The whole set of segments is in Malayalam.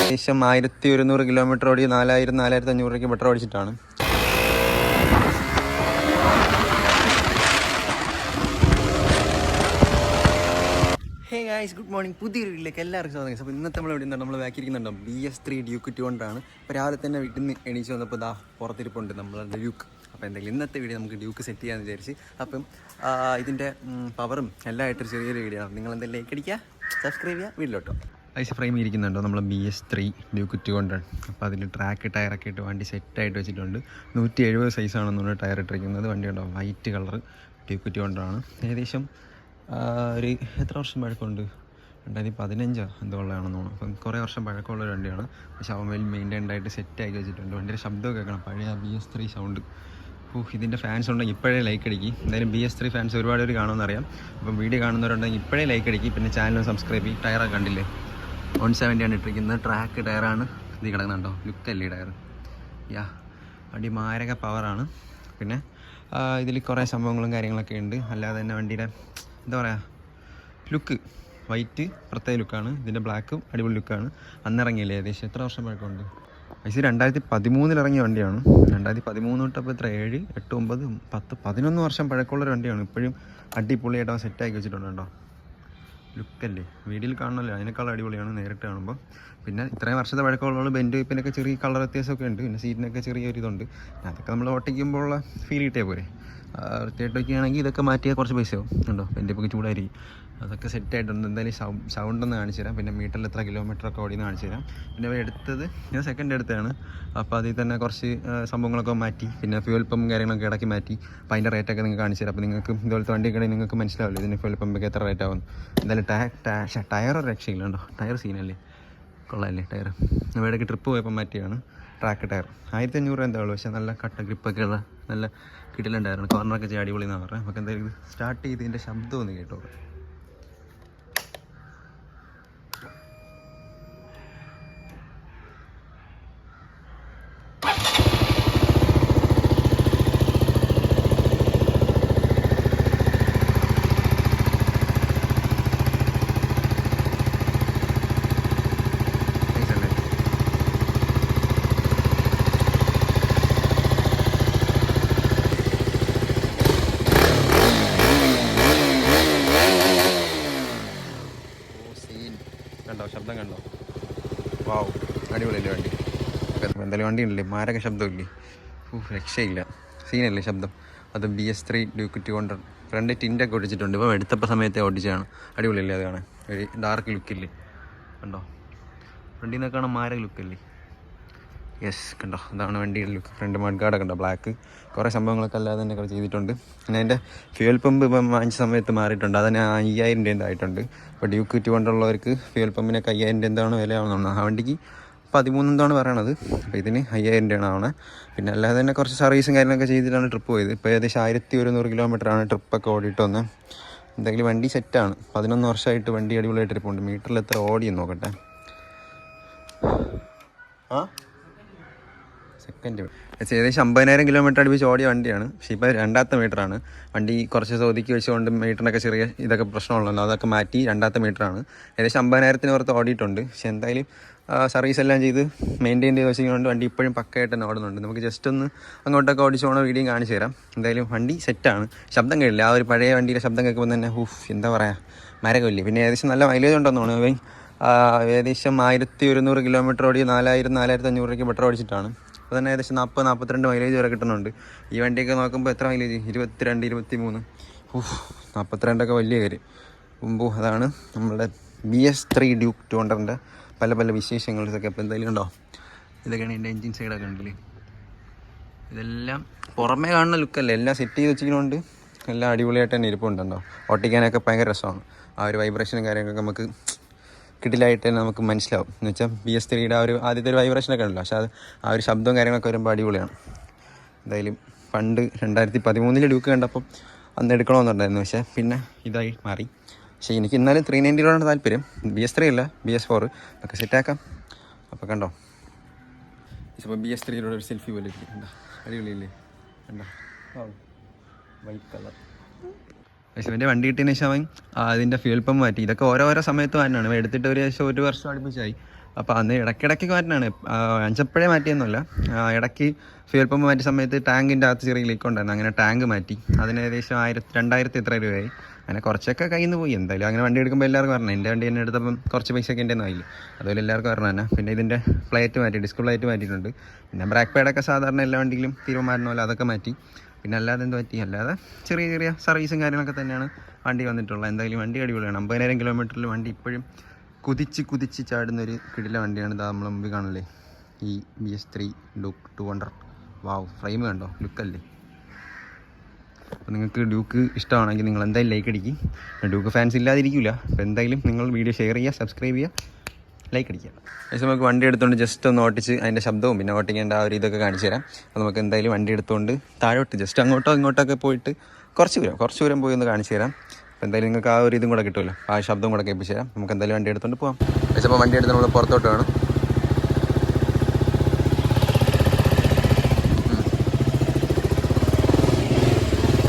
ഏകദേശം 1100 കിലോമീറ്റർ ഓടി 4000-4500 രൂപയ്ക്ക് പെട്രോൾ അടിച്ചിട്ടാണ്. Hey guys, good morning. പുതിയൊരു വീട്ടിലേക്ക് എല്ലാവർക്കും സ്വാഗതം. അപ്പോൾ ഇന്നത്തെ നമ്മൾ എവിടെ നമ്മൾ ബാക്കിയിരിക്കുന്നുണ്ടോ BS3 ഡ്യൂക്ക് 200 ആണ്. അപ്പോൾ രാവിലെ തന്നെ വീട്ടിൽ നിന്ന് എണീച്ച് വന്നപ്പോൾ പുറത്തിരിപ്പുണ്ട് നമ്മളുടെ ഡ്യൂക്ക്. അപ്പോൾ എന്തെങ്കിലും ഇന്നത്തെ വീഡിയോ നമുക്ക് ഡ്യൂക്ക് സെറ്റ് ചെയ്യാമെന്ന് വിചാരിച്ച്. അപ്പം ഇതിൻ്റെ പവറും എല്ലാം ആയിട്ടൊരു ചെറിയൊരു വീഡിയോ ആണ്. നിങ്ങൾ എന്തെങ്കിലും ലൈക്ക് അടിക്കുക, സബ്സ്ക്രൈബ് ചെയ്യുക, വീട്ടിലോട്ടോ. ഐസ് ഫ്രെയിം ഇരിക്കുന്നുണ്ടോ നമ്മൾ BS3 ഡ്യൂക്ക് 200. അപ്പോൾ അതിൽ ട്രാക്ക് ടയറൊക്കെ ഇട്ട് വണ്ടി സെറ്റായിട്ട് വെച്ചിട്ടുണ്ട്. 170 സൈസാണെന്നാണ് ടയർ ഇട്ടിരിക്കുന്നത്. വണ്ടി ഉണ്ടോ വൈറ്റ് കളർ ഡ്യൂക്ക് 200 ആണ്. ഏകദേശം ഒരു എത്ര വർഷം പഴക്കമുണ്ട്? 2015 എന്തോ ഉള്ളതാണെന്ന് തോന്നുന്നു. അപ്പം കുറേ വർഷം പഴക്കമുള്ള ഒരു വണ്ടിയാണ്. പക്ഷേ അവൻ വെൽ മെയിൻറ്റൈൻഡ് ആയിട്ട് സെറ്റാക്കി വെച്ചിട്ടുണ്ട്. വണ്ടിയുടെ ശബ്ദമൊക്കെ കേൾക്കണം, പഴയ BS3 സൗണ്ട്. ഇതിൻ്റെ ഫാൻസ് ഉണ്ടെങ്കിൽ ഇപ്പോഴേ ലൈക്ക് അടിക്കും. എന്തായാലും BS3 ഫാൻസ് ഒരുപാട് പേര് കാണുമെന്നറിയാം. അപ്പം വീഡിയോ കാണുന്നവരുണ്ടെങ്കിൽ ഇപ്പോഴേ ലൈക്ക് അടിക്കും. പിന്നെ ചാനൽ സബ്സ്ക്രൈബ് ചെയ്യും. ടയറൊക്കെ കണ്ടില്ലേ, 170 ആണ് ഇട്ടിരിക്കുന്നത്. ട്രാക്ക് ടയറാണ് ഇത് കിടക്കുന്നുണ്ടോ, ലുക്കല്ലേ ടയർ. മാരക പവറാണ്. പിന്നെ ഇതിൽ കുറേ സംഭവങ്ങളും കാര്യങ്ങളൊക്കെ ഉണ്ട്. അല്ലാതെ തന്നെ വണ്ടിയുടെ എന്താ പറയുക, ലുക്ക് വൈറ്റ് പ്രത്യേക ലുക്കാണ്. ഇതിൻ്റെ ബ്ലാക്കും അടിപൊളി ലുക്കാണ്. അന്നിറങ്ങിയില്ലേ, ഏകദേശം എത്ര വർഷം പഴക്കമുണ്ട്? ഐസി 2013 ഇറങ്ങിയ വണ്ടിയാണ്. 2013 തൊട്ടപ്പോൾ എത്ര 7, 8, 9, 10, 11 വർഷം പഴക്കമുള്ളൊരു വണ്ടിയാണ്. ഇപ്പോഴും അടിപൊളിയായിട്ട് അവൻ സെറ്റാക്കി വെച്ചിട്ടുണ്ട് കേട്ടോ. ലുക്കല്ലേ, വീഡിയോയിൽ കാണണമല്ലോ, അതിനേക്കാൾ അടിപൊളിയാണ് നേരിട്ട് കാണുമ്പോൾ. പിന്നെ ഇത്രയും വർഷത്തെ പഴക്കമുള്ള ബെൻഡ് ടൈപ്പിനൊക്കെ ചെറിയ കളർ വ്യത്യാസമൊക്കെ ഉണ്ട്. പിന്നെ സീറ്റിനൊക്കെ ചെറിയൊരു ഇതുണ്ട്. അതൊക്കെ നമ്മൾ ഓട്ടിക്കുമ്പോഴുള്ള ഫീൽ കിട്ടിയാൽ പോരെ. വൃത്തിയായിട്ട് വയ്ക്കുകയാണെങ്കിൽ ഇതൊക്കെ മാറ്റിയാൽ കുറച്ച് പൈസയാവും. ഉണ്ടോ, ബെൻഡ് ഇപ്പോൾ ചൂടായിരിക്കും. അതൊക്കെ സെറ്റായിട്ടുണ്ട്. എന്തായാലും സൗണ്ട് ഒന്ന് കാണിച്ചു തരാം. പിന്നെ മീറ്ററിൽ എത്ര കിലോമീറ്ററൊക്കെ ഓടിയെന്ന് കാണിച്ചു തരാം. പിന്നെ എടുത്തത് ഞാൻ സെക്കൻഡ് എടുത്തതാണ്. അപ്പോൾ അതിൽ തന്നെ കുറച്ച് സംഭവങ്ങളൊക്കെ മാറ്റി. പിന്നെ ഫ്യൂൽ പമ്പും കാര്യങ്ങളൊക്കെ ഇടയ്ക്ക് മാറ്റി. അപ്പോൾ അതിൻ്റെ റേറ്റൊക്കെ നിങ്ങൾക്ക് കാണിച്ചു തരാം. അപ്പോൾ നിങ്ങൾക്ക് ഇതുപോലത്തെ വണ്ടിയൊക്കെ നിങ്ങൾക്ക് മനസ്സിലാവില്ല ഇതിന് ഫ്യൂൽ പമ്പൊക്കെ എത്ര റേറ്റ് ആവും. എന്തായാലും ടയർ രക്ഷയില്ല. ഉണ്ടോ, ടയർ സീനല്ലേ, കൊള്ളാമല്ലേ ടയർ. ഇവിടേക്ക് ട്രിപ്പ് പോയപ്പോൾ മാറ്റിയാണ് ട്രാക്ക് ടയർ. 1500 എന്താ ഉള്ളൂ. പക്ഷേ നല്ല കട്ട ഗ്രിപ്പൊക്കെ ഉള്ള നല്ല കിട്ടിലുണ്ടായിരുന്നു. കോർണറൊക്കെ ചെയ്ത് അടിപൊളി എന്നാണ് പറഞ്ഞത്. നമുക്ക് എന്തായാലും ഇത് സ്റ്റാർട്ട് ചെയ്ത് ഇതിൻ്റെ ശബ്ദം ഒന്ന് കേട്ടോ. കണ്ടോ, ശബ്ദം കണ്ടോ? വാവ്, അടിപൊളിയല്ലേ വണ്ടി. എന്തായാലും വണ്ടി ഉണ്ടല്ലേ, മാരക ശബ്ദമില്ലേ, രക്ഷയില്ല. സീനല്ലേ ശബ്ദം. അത് BS3 ഡ്യൂക്ക് 200. ഫ്രണ്ട് ടിൻ്റൊക്കെ ഒടിച്ചിട്ടുണ്ട്. ഇപ്പോൾ എടുത്തപ്പോൾ സമയത്തെ ഓടിച്ചാണ്. അടിപൊളിയല്ലേ അത് കാണാൻ, ഒരു ഡാർക്ക് ലുക്കില്ലേ. കണ്ടോ, ഫ്രണ്ടിൽ നിന്നൊക്കെ കാണാൻ മാരക ലുക്കല്ലേ. യെസ്, കണ്ടോ, അതാണ് വണ്ടിയുടെ ലുക്ക്. ഫ്രണ്ട് മഡ് ഗാർഡൊക്കെ ഉണ്ടോ, ബ്ലാക്ക്. കുറേ സംഭവങ്ങളൊക്കെ അല്ലാതെ തന്നെ ചെയ്തിട്ടുണ്ട്. പിന്നെ അതിൻ്റെ ഫ്യൂൽ പമ്പ് ഇപ്പം വാങ്ങിച്ച സമയത്ത് മാറിയിട്ടുണ്ട്. അതിന് 5000 രൂപ ആയിട്ടുണ്ട്. ഇപ്പോൾ ഡ്യൂക്ക് 200 ഉള്ളവർക്ക് ഫ്യൂൽ പമ്പിനൊക്കെ 5000 രൂപ എന്താണ് വിലയാവുന്നതാണ്. ആ വണ്ടിക്ക് 13 എന്താണ് പറയണത്. അപ്പോൾ ഇതിന് 5000 രൂപയാണ് ആവണേ. പിന്നെ അല്ലാതെ തന്നെ കുറച്ച് സർവീസും കാര്യങ്ങളൊക്കെ ചെയ്തിട്ടാണ് ട്രിപ്പ് പോയത്. ഇപ്പോൾ ഏകദേശം 1100 കിലോമീറ്ററാണ് ട്രിപ്പൊക്കെ ഓടിയിട്ട് വന്നത്. എന്തെങ്കിലും വണ്ടി സെറ്റാണ്. 11 വർഷമായിട്ട് വണ്ടി അടിപൊളിയായിട്ട് ട്രിപ്പുണ്ട്. മീറ്ററിൽ എത്ര ഓടിയെന്ന് നോക്കട്ടെ. സെക്കൻഡ് ഏകദേശം 50,000 കിലോമീറ്റർ അടുപ്പിച്ച് ഓടിയ വണ്ടിയാണ്. പക്ഷേ ഇപ്പോൾ 2ാമത്തെ മീറ്ററാണ്. വണ്ടി കുറച്ച് ഒതുക്കി വെച്ചുകൊണ്ട് മീറ്ററിനൊക്കെ ചെറിയ ഇതൊക്കെ പ്രശ്നമുള്ളല്ലോ, അതൊക്കെ മാറ്റി 2ാമത്തെ മീറ്ററാണ്. ഏകദേശം 50,000 പുറത്ത് ഓടിയിട്ടുണ്ട്. പക്ഷേ എന്തായാലും സർവീസ് എല്ലാം ചെയ്ത് മെയിൻറ്റെയിൻ ചെയ്ത് വെച്ചുകൊണ്ട് വണ്ടി ഇപ്പോഴും പക്കയായിട്ട് തന്നെ ഓടുന്നുണ്ട്. നമുക്ക് ജസ്റ്റ് ഒന്ന് അങ്ങോട്ടൊക്കെ ഓടിച്ച് പോകണ വീഡിയോ കാണിച്ചു തരാം. എന്തായാലും വണ്ടി സെറ്റാണ്. ശബ്ദം കേട്ടില്ല, ആ ഒരു പഴയ വണ്ടിയുടെ ശബ്ദം കേൾക്കുമ്പോൾ തന്നെ എന്താ പറയുക, മരകമില്ലേ. പിന്നെ ഏകദേശം നല്ല മൈലേജ് ഉണ്ടെന്ന് തോന്നുന്നു. ഏകദേശം 1100 കിലോമീറ്റർ ഓടി 4000-4500 രൂപയ്ക്ക് പെട്രോൾ അടിച്ചിട്ടാണ്. അപ്പോൾ തന്നെ ഏകദേശം 40-42 മൈലേജ് വരെ കിട്ടുന്നുണ്ട്. ഈ വണ്ടിയൊക്കെ നോക്കുമ്പോൾ എത്ര മൈലേജ്, 22-23. 42ഒക്കെ വലിയ കാര്യം. അതാണ് നമ്മളുടെ BS3 ഡ്യൂക്ക് 200ൻ്റെ പല പല വിശേഷങ്ങൾ. ഇതൊക്കെ ഇപ്പോൾ എന്തായാലും ഉണ്ടോ, ഇതൊക്കെയാണ് എൻ്റെ എൻജിൻ സൈഡൊക്കെ ഉണ്ടല്ലേ. ഇതെല്ലാം പുറമേ കാണുന്ന ലുക്കല്ലേ, എല്ലാം സെറ്റ് ചെയ്ത് വെച്ചിരിക്കുന്നതുകൊണ്ട് എല്ലാം അടിപൊളിയായിട്ട് തന്നെ ഇരിപ്പുണ്ടോ. ഓട്ടിക്കാനൊക്കെ ഭയങ്കര രസമാണ്. ആ ഒരു വൈബ്രേഷനും കാര്യങ്ങളൊക്കെ നമുക്ക് കിടിലായിട്ട് തന്നെ നമുക്ക് മനസ്സിലാവും. എന്ന് വെച്ചാൽ BS3യുടെ ആ ഒരു ആദ്യത്തെ ഒരു വൈബ്രേഷനൊക്കെ ഉണ്ടല്ലോ, പക്ഷേ അത് ആ ഒരു ശബ്ദവും കാര്യങ്ങളൊക്കെ വരുമ്പോൾ അടിപൊളിയാണ്. എന്തായാലും പണ്ട് 2013 ഡ്യൂക്ക് കണ്ടപ്പം അന്ന് എടുക്കണമെന്നുണ്ടായിരുന്നു. പക്ഷേ പിന്നെ ഇതായി മാറി. പക്ഷേ എനിക്ക് ഇന്നാലും 390 താല്പര്യം. BS3 അല്ല, BS4 ഒക്കെ സെറ്റാക്കാം. അപ്പോൾ കണ്ടോ, ഇപ്പോൾ BS3യുടെ ഒരു സെൽഫി പോലെ കണ്ടോ, അടിപൊളിയില്ലേ, കണ്ടോ, വൈറ്റ് കളർ. പക്ഷേ എൻ്റെ വണ്ടി കിട്ടിയതിന് ശേഷം അവൻ അതിൻ്റെ ഫ്യൂൽ പമ്പ് മാറ്റി. ഇതൊക്കെ ഓരോരോ സമയത്ത് തന്നെയാണ് എടുത്തിട്ട് ഒരു ശേഷം 1 വർഷം അടുപ്പിച്ചായി. അപ്പോൾ അന്ന് ഇടയ്ക്കിടയ്ക്ക് മാറ്റാനാണ്, അഞ്ചപ്പോഴേ മാറ്റിയൊന്നുമല്ല. ഇടയ്ക്ക് ഫ്യൂൽ പമ്പ് മാറ്റിയ സമയത്ത് ടാങ്കിൻ്റെ അകത്ത് ചെറിയ ലീക്ക് ഉണ്ടായിരുന്നു. അങ്ങനെ ടാങ്ക് മാറ്റി. അതിന് ഏകദേശം 2000 എത്ര രൂപയായി. അങ്ങനെ കുറച്ചൊക്കെ കയ്യിൽ നിന്ന് പോയി. എന്തായാലും അങ്ങനെ വണ്ടി എടുക്കുമ്പോൾ എല്ലാവർക്കും വരണം. എൻ്റെ വണ്ടി തന്നെ എടുത്തപ്പം കുറച്ച് പൈസയൊക്കെ എൻ്റെ ആയില്ല, അതുപോലെ എല്ലാവർക്കും വരണം തന്നെ. പിന്നെ ഇതിൻ്റെ പ്ലേറ്റ് മാറ്റി, ഡിസ്ക് പ്ലേറ്റ് മാറ്റിയിട്ടുണ്ട്. പിന്നെ ബ്രാക്ക് പാഡൊക്കെ സാധാരണ എല്ലാ വണ്ടിയിലും തീരുമാനമല്ല, അതൊക്കെ മാറ്റി. പിന്നെ അല്ലാതെ എന്ത് പറ്റി, അല്ലാതെ ചെറിയ ചെറിയ സർവീസും കാര്യങ്ങളൊക്കെ തന്നെയാണ് വണ്ടി വന്നിട്ടുള്ളത്. എന്തായാലും വണ്ടി അടിപൊളിയാണ്. 50,000 കിലോമീറ്ററിൽ വണ്ടി ഇപ്പോഴും കുതിച്ച് ചാടുന്നൊരു കിടില വണ്ടിയാണ്. ഇതാ നമ്മൾ മുമ്പിൽ കാണില്ലേ, ഈ BS3 ഡ്യൂക്ക് 200. വാവ്, ഫ്രെയിം കണ്ടോ, ലുക്കല്ലേ. അപ്പോൾ നിങ്ങൾക്ക് ഡ്യൂക്ക് ഇഷ്ടമാണെങ്കിൽ നിങ്ങൾ എന്തായാലും ലൈക്ക് അടിക്കും. ഡ്യൂക്ക് ഫാൻസ് ഇല്ലാതിരിക്കില്ല. അപ്പോൾ എന്തായാലും നിങ്ങൾ വീഡിയോ ഷെയർ ചെയ്യുക, സബ്സ്ക്രൈബ് ചെയ്യുക, ലൈക്ക് അടിക്കുക. പക്ഷേ നമുക്ക് വണ്ടി എടുത്തുകൊണ്ട് ജസ്റ്റ് ഒന്ന് ഓട്ടിച്ച് അതിൻ്റെ ശബ്ദവും പിന്നെ ഓട്ടിക്കേണ്ട ആ ഒരു ഇതൊക്കെ കാണിച്ചു തരാം. അപ്പോൾ നമുക്ക് എന്തായാലും വണ്ടി എടുത്തുകൊണ്ട് താഴോട്ട് ജസ്റ്റ് അങ്ങോട്ടോ ഇങ്ങോട്ടൊക്കെ പോയിട്ട് കുറച്ച് ദൂരം പോയി ഒന്ന് കാണിച്ചു തരാം. അപ്പോൾ എന്തായാലും നിങ്ങൾക്ക് ആ ഒരു ഇതും കൂടെ കിട്ടുമല്ലോ, ആ ശബ്ദം കൂടെ കേൾപ്പിച്ച് തരാം. നമുക്ക് എന്തായാലും വണ്ടി എടുത്തുകൊണ്ട് പോകാം. പക്ഷേ അപ്പോൾ വണ്ടി എടുത്ത് നമ്മൾ പുറത്തോട്ട് വേണം.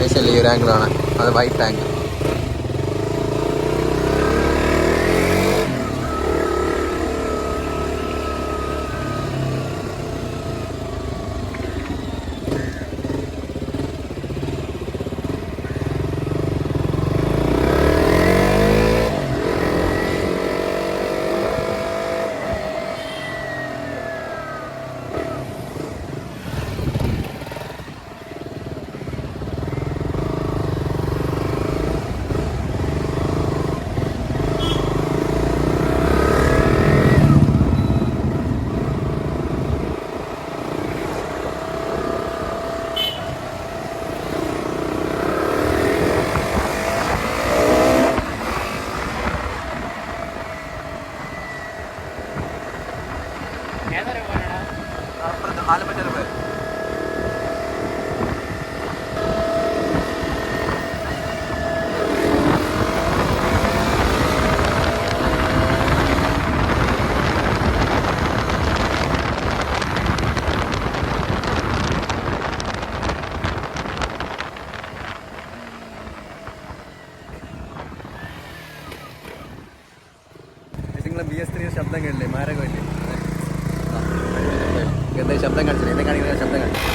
പൈസല്ലേ ഈ ഒരു ആംഗിളാണ്, അത് വൈറ്റ് ആംഗിൾ. ആലപ്പറ്റ രൂപ. നിങ്ങൾ BS3 ശബ്ദം കേട്ടില്ലേ, മാരകമല്ലേ. എന്താ ശബ്ദം കാണിച്ചില്ല, എന്നെ കാണിക്കുന്ന ശബ്ദം കാണിച്ചു.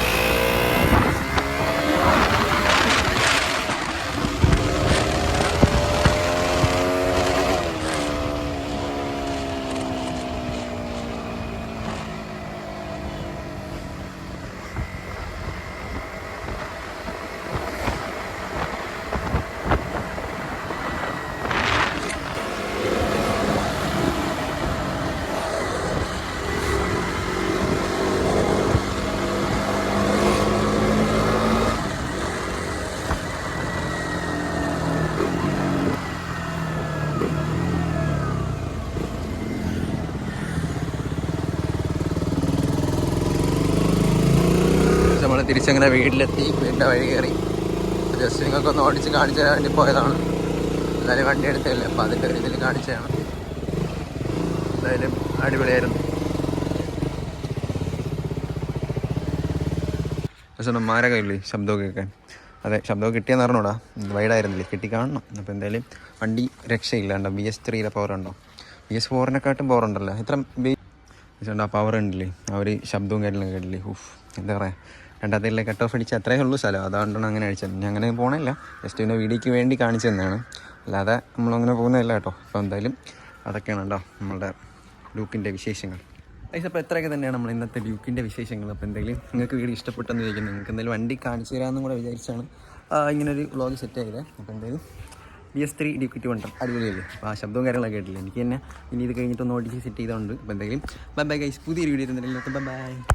നമ്മൾ തിരിച്ചങ്ങനെ വീട്ടിലെത്തി, വീടിൻ്റെ വഴി കയറി. ജസ്റ്റ് നിങ്ങൾക്കൊന്ന് ഓടിച്ച് കാണിച്ചു തരാൻ വേണ്ടി പോയതാണ്. എന്തായാലും വണ്ടി എടുത്തല്ലേ, അപ്പോൾ അതിൻ്റെ ഒരു ഇതിൽ കാണിച്ചതാണ്. എന്തായാലും അടിപൊളിയായിരുന്നു. പക്ഷേ മാരകമില്ലേ ശബ്ദമൊക്കെ കേൾക്കാൻ. അതെ, ശബ്ദമൊക്കെ കിട്ടിയെന്ന് പറഞ്ഞോടാ, വൈഡായിരുന്നില്ലേ, കിട്ടി കാണണം. അപ്പോൾ എന്തായാലും വണ്ടി രക്ഷയില്ലാണ്ടോ. BS3 പവർ ഉണ്ടോ, BS4-നെക്കാട്ടും പവർ ഉണ്ടല്ലോ. ഇത്ര ആ പവർ ഉണ്ടല്ലേ, ആ ഒരു ശബ്ദവും കാര്യങ്ങളൊക്കെ കേട്ടില്ലേ. എന്താ പറയുക, 2000 കട്ട് ഓഫ് അടിച്ച് അത്രയേ ഉള്ളൂ സ്ഥലം. അതുകൊണ്ടാണ് അങ്ങനെ അടിച്ചത്. ഞാൻ അങ്ങനെ പോകണില്ല, ജസ്റ്റ് പിന്നെ വീഡിയോയ്ക്ക് വേണ്ടി കാണിച്ചു തന്നെയാണ്, അല്ലാതെ നമ്മളങ്ങനെ പോകുന്നതല്ല കേട്ടോ. അപ്പോൾ എന്തായാലും അതൊക്കെയാണ് കേട്ടോ നമ്മളുടെ ഡ്യൂക്കിൻ്റെ വിശേഷങ്ങൾ. അപ്പോൾ എത്രയൊക്കെ തന്നെയാണ് നമ്മൾ ഇന്നത്തെ ഡ്യൂക്കിൻ്റെ വിശേഷങ്ങൾ. അപ്പോൾ എന്തായാലും നിങ്ങൾക്ക് വീഡിയോ ഇഷ്ടപ്പെട്ടെന്ന് ചോദിക്കുന്നത്, നിങ്ങൾക്ക് എന്തായാലും വണ്ടി കാണിച്ചു തരാമെന്നും കൂടെ വിചാരിച്ചാണ് ഇങ്ങനൊരു വ്ളോഗ് സെറ്റ് ചെയ്തത്. അപ്പോൾ എന്തായാലും BS3 ഡ്യൂക്ക് 200 അടിപൊളിയല്ലേ. അപ്പോൾ ആ ശബ്ദവും കാര്യങ്ങളൊക്കെ കേട്ടില്ല. എനിക്ക് തന്നെ ഇനി ഇത് കഴിഞ്ഞിട്ടൊന്ന് ഓടിച്ച് സെറ്റ് ചെയ്തുകൊണ്ട്. അപ്പോൾ എന്തായാലും ബൈ ഗൈസ്, പുതിയൊരു വീഡിയോ ഇരുന്നില്ല. ബൈ.